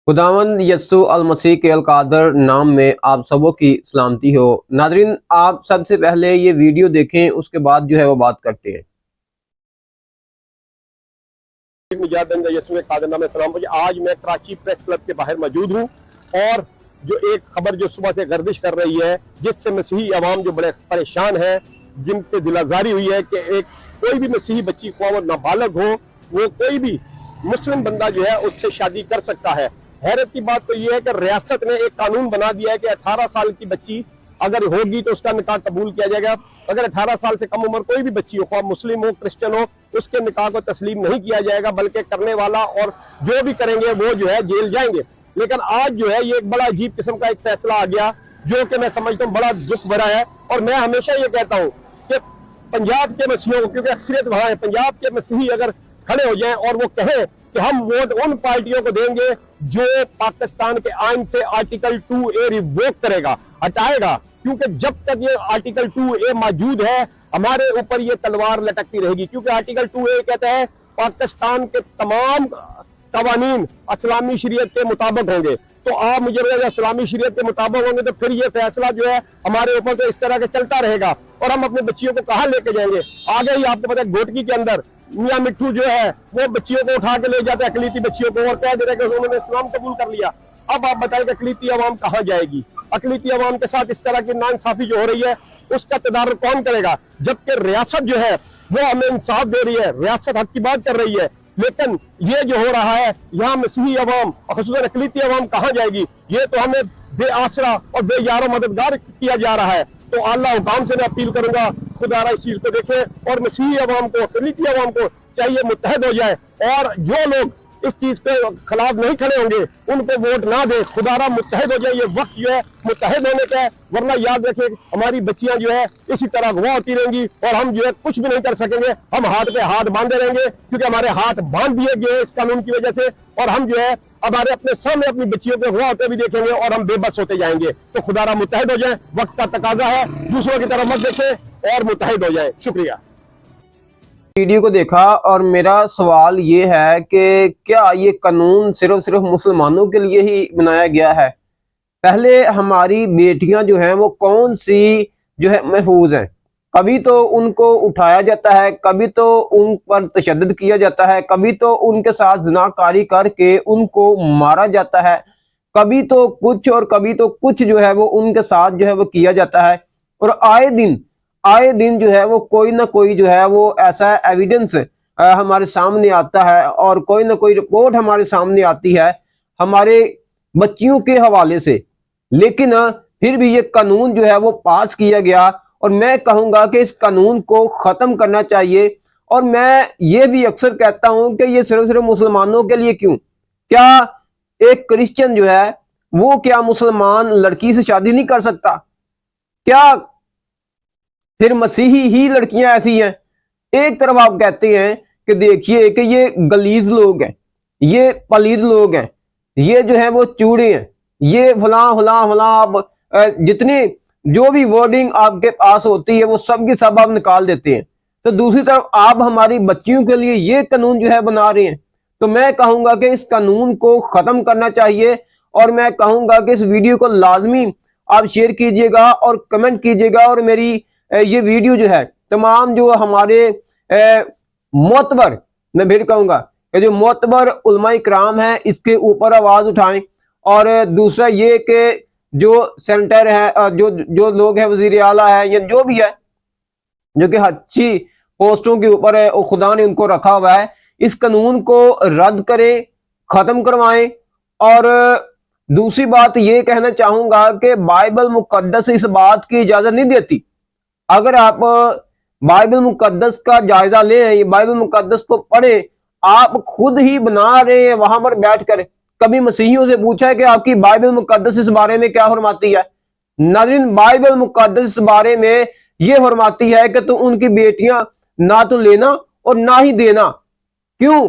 खुदावंद यस्सु अलमसीह के अलकादर नाम में आप सबों की सलामती हो। नाजरीन, आप सबसे पहले ये वीडियो देखें, उसके बाद जो है वो बात करते हैं। आज मैं कराची प्रेस क्लब के बाहर मौजूद हूँ और जो एक खबर जो सुबह से गर्दिश कर रही है, जिससे मसीही अवाम जो बड़े परेशान है, जिन पे दिलाजारी हुई है कि एक कोई भी मसीही बच्ची को नाबालग हो, वो कोई भी मुस्लिम बंदा जो है उससे शादी कर सकता है। हैरत की बात तो ये है कि रियासत ने एक कानून बना दिया है कि 18 साल की बच्ची अगर होगी तो उसका निकाह कबूल किया जाएगा। अगर 18 साल से कम उम्र कोई भी बच्ची हो, ख्वाह मुस्लिम हो, क्रिश्चियन हो, उसके निकाह को तस्लीम नहीं किया जाएगा, बल्कि करने वाला और जो भी करेंगे वो जो है जेल जाएंगे। लेकिन आज जो है ये एक बड़ा अजीब किस्म का एक फैसला आ गया, जो कि मैं समझता हूँ बड़ा दुख भरा है। और मैं हमेशा ये कहता हूँ कि पंजाब के मसीहियों को, क्योंकि अक्सरियत वहां है, पंजाब के मसीही अगर खड़े हो जाएं और वो कहें कि हम वोट उन पार्टियों को देंगे जो पाकिस्तान के आइन से आर्टिकल 2A रिवोक करेगा, हटाएगा, क्योंकि जब तक ये आर्टिकल 2A मौजूद है हमारे ऊपर ये तलवार लटकती रहेगी। क्योंकि आर्टिकल 2A कहता है पाकिस्तान के तमाम कवानीन इस्लामी शरीयत के मुताबिक होंगे। तो आप मुझे बताइए, इस्लामी शरीयत के मुताबिक होंगे तो फिर ये फैसला जो है हमारे ऊपर तो इस तरह के चलता रहेगा और हम अपने बच्चियों को कहाँ लेके जाएंगे। आगे ही आपको पता है घोटकी के अंदर मियां मिट्ठू जो है वो बच्चियों को उठा के ले जाते हैं, अकलीती बच्चियों को, और कह दे रहे कि उन्होंने इस्लाम कबूल कर लिया। अब आप बताइए कि अकलीती अवाम कहाँ जाएगी? अकलीती अवाम के साथ इस तरह की नाइंसाफी जो हो रही है उसका तदारुक कौन करेगा? जबकि रियासत जो है वो हमें इंसाफ दे रही है, रियासत हक की बात कर रही है, लेकिन ये जो हो रहा है यहाँ मसीही अवाम और ख़ुसूसन अकलीती अवाम कहाँ जाएगी? ये तो हमें बेआसरा और बेयारो मददगार किया जा रहा है। तो अल्लाह हुकाम से मैं अपील करूंगा, खुदारा इस चीज को देखे और मसीही अवाम को, अकलीती अवाम को चाहिए मुत्तहद हो जाए, और जो लोग इस चीज के खिलाफ नहीं खड़े होंगे उनको वोट ना दे। खुदारा मुत्तहद हो जाए, ये वक्त जो है मुत्तहद होने का है, वरना याद रखें हमारी बच्चियां जो है इसी तरह अगवा होती रहेंगी और हम जो है कुछ भी नहीं कर सकेंगे। हम हाथ पे हाथ बांधे रहेंगे क्योंकि हमारे हाथ बांध दिए गए इस कानून की वजह से, और हम जो है हमारे अपने सामने अपनी बच्चियों को अगवा होते भी देखेंगे और हम बेबस होते जाएंगे। तो खुदारा मुत्तहद हो जाए, वक्त का तकाजा है, दूसरों की तरफ मत देखें और मुत्तहद हो जाए। शुक्रिया। वीडियो को देखा और मेरा सवाल ये है कि क्या ये कानून सिर्फ मुसलमानों के लिए ही बनाया गया है? पहले हमारी बेटियां जो हैं वो कौन सी जो है महफूज हैं? कभी तो उनको उठाया जाता है, कभी तो उन पर तशद्दुद किया जाता है, कभी तो उनके साथ ज़िनाकारी करके उनको मारा जाता है, कभी तो कुछ और कभी तो कुछ जो है वो उनके साथ जो है वो किया जाता है। और आए दिन जो है वो कोई ना कोई जो है वो ऐसा एविडेंस हमारे सामने आता है और कोई ना कोई रिपोर्ट हमारे सामने आती है हमारे बच्चियों के हवाले से। लेकिन फिर भी ये कानून जो है वो पास किया गया और मैं कहूँगा कि इस कानून को ख़त्म करना चाहिए। और मैं ये भी अक्सर कहता हूँ कि ये सिर्फ मुसलमानों के लिए क्यों? क्या एक क्रिश्चियन जो है वो क्या मुसलमान लड़की से शादी नहीं कर सकता? क्या फिर मसीही ही लड़कियां ऐसी हैं? एक तरफ आप कहते हैं कि देखिए कि ये गलीज लोग हैं, ये पलीद लोग हैं, ये जो है वो चूड़े हैं, ये फलां फलां फलां, आप जितनी जो भी वर्डिंग आपके पास होती है वो सब की सब आप निकाल देते हैं। तो दूसरी तरफ आप हमारी बच्चियों के लिए ये कानून जो है बना रहे हैं। तो मैं कहूँगा कि इस कानून को ख़त्म करना चाहिए और मैं कहूँगा कि इस वीडियो को लाजमी आप शेयर कीजिएगा और कमेंट कीजिएगा। और मेरी ये वीडियो जो है तमाम जो हमारे मोतबर, मैं फिर कहूँगा कि जो मोतबर उलमा इकराम है इसके ऊपर आवाज़ उठाएं। और दूसरा ये कि जो सेनेटर है, जो लोग हैं, वजीर आला है या जो भी है जो कि अच्छी पोस्टों के ऊपर है और खुदा ने उनको रखा हुआ है, इस कानून को रद्द करें, ख़त्म करवाएं। और दूसरी बात ये कहना चाहूँगा कि बाइबल मुकद्दस इस बात की इजाज़त नहीं देती। अगर आप बाइबल मुकद्दस का जायजा लें, बाइबल मुकद्दस को पढ़ें, आप खुद ही बना रहे हैं वहां पर बैठ कर। कभी मसीहियों से पूछा है कि आपकी बाइबल मुकद्दस इस बारे में क्या फरमाती है? नाज़रीन, बाइबल मुकद्दस इस बारे में ये फरमाती है कि तो उनकी बेटियां ना तो लेना और ना ही देना। क्यों?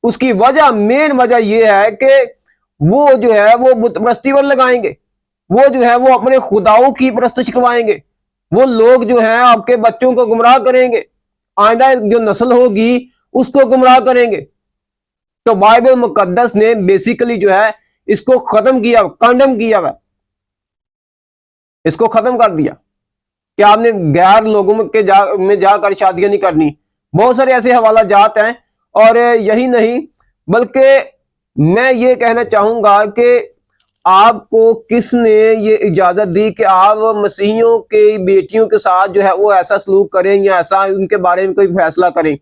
उसकी वजह, मेन वजह यह है कि वो जो है वो बुत परस्ती पर लगाएंगे, वो जो है वो अपने खुदाओं की परस्तिश करवाएंगे, वो लोग जो हैं आपके बच्चों को गुमराह करेंगे, आइंदा जो नस्ल होगी उसको गुमराह करेंगे। तो बाइबल मुकद्दस ने बेसिकली जो है اس کو ختم کیا, کنڈم کیا ہوا, اس کو ختم کر دیا کہ آپ نے غیر لوگوں میں جا کر شادیاں نہیں کرنی. بہت سارے ایسے حوالہ جات ہیں. اور یہی نہیں بلکہ میں یہ کہنا چاہوں گا کہ آپ کو کس نے یہ اجازت دی کہ آپ مسیحیوں کی بیٹیوں کے ساتھ جو ہے وہ ایسا سلوک کریں یا ایسا ان کے بارے میں کوئی فیصلہ کریں؟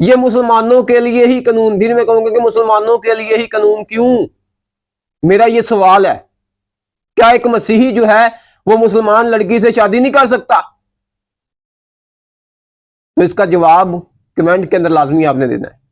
یہ مسلمانوں کے لیے ہی قانون, پھر میں کہوں گا کہ مسلمانوں کے لیے ہی قانون کیوں؟ میرا یہ سوال ہے. کیا ایک مسیحی جو ہے وہ مسلمان لڑکی سے شادی نہیں کر سکتا؟ تو اس کا جواب کمنٹ کے اندر لازمی آپ نے دینا ہے.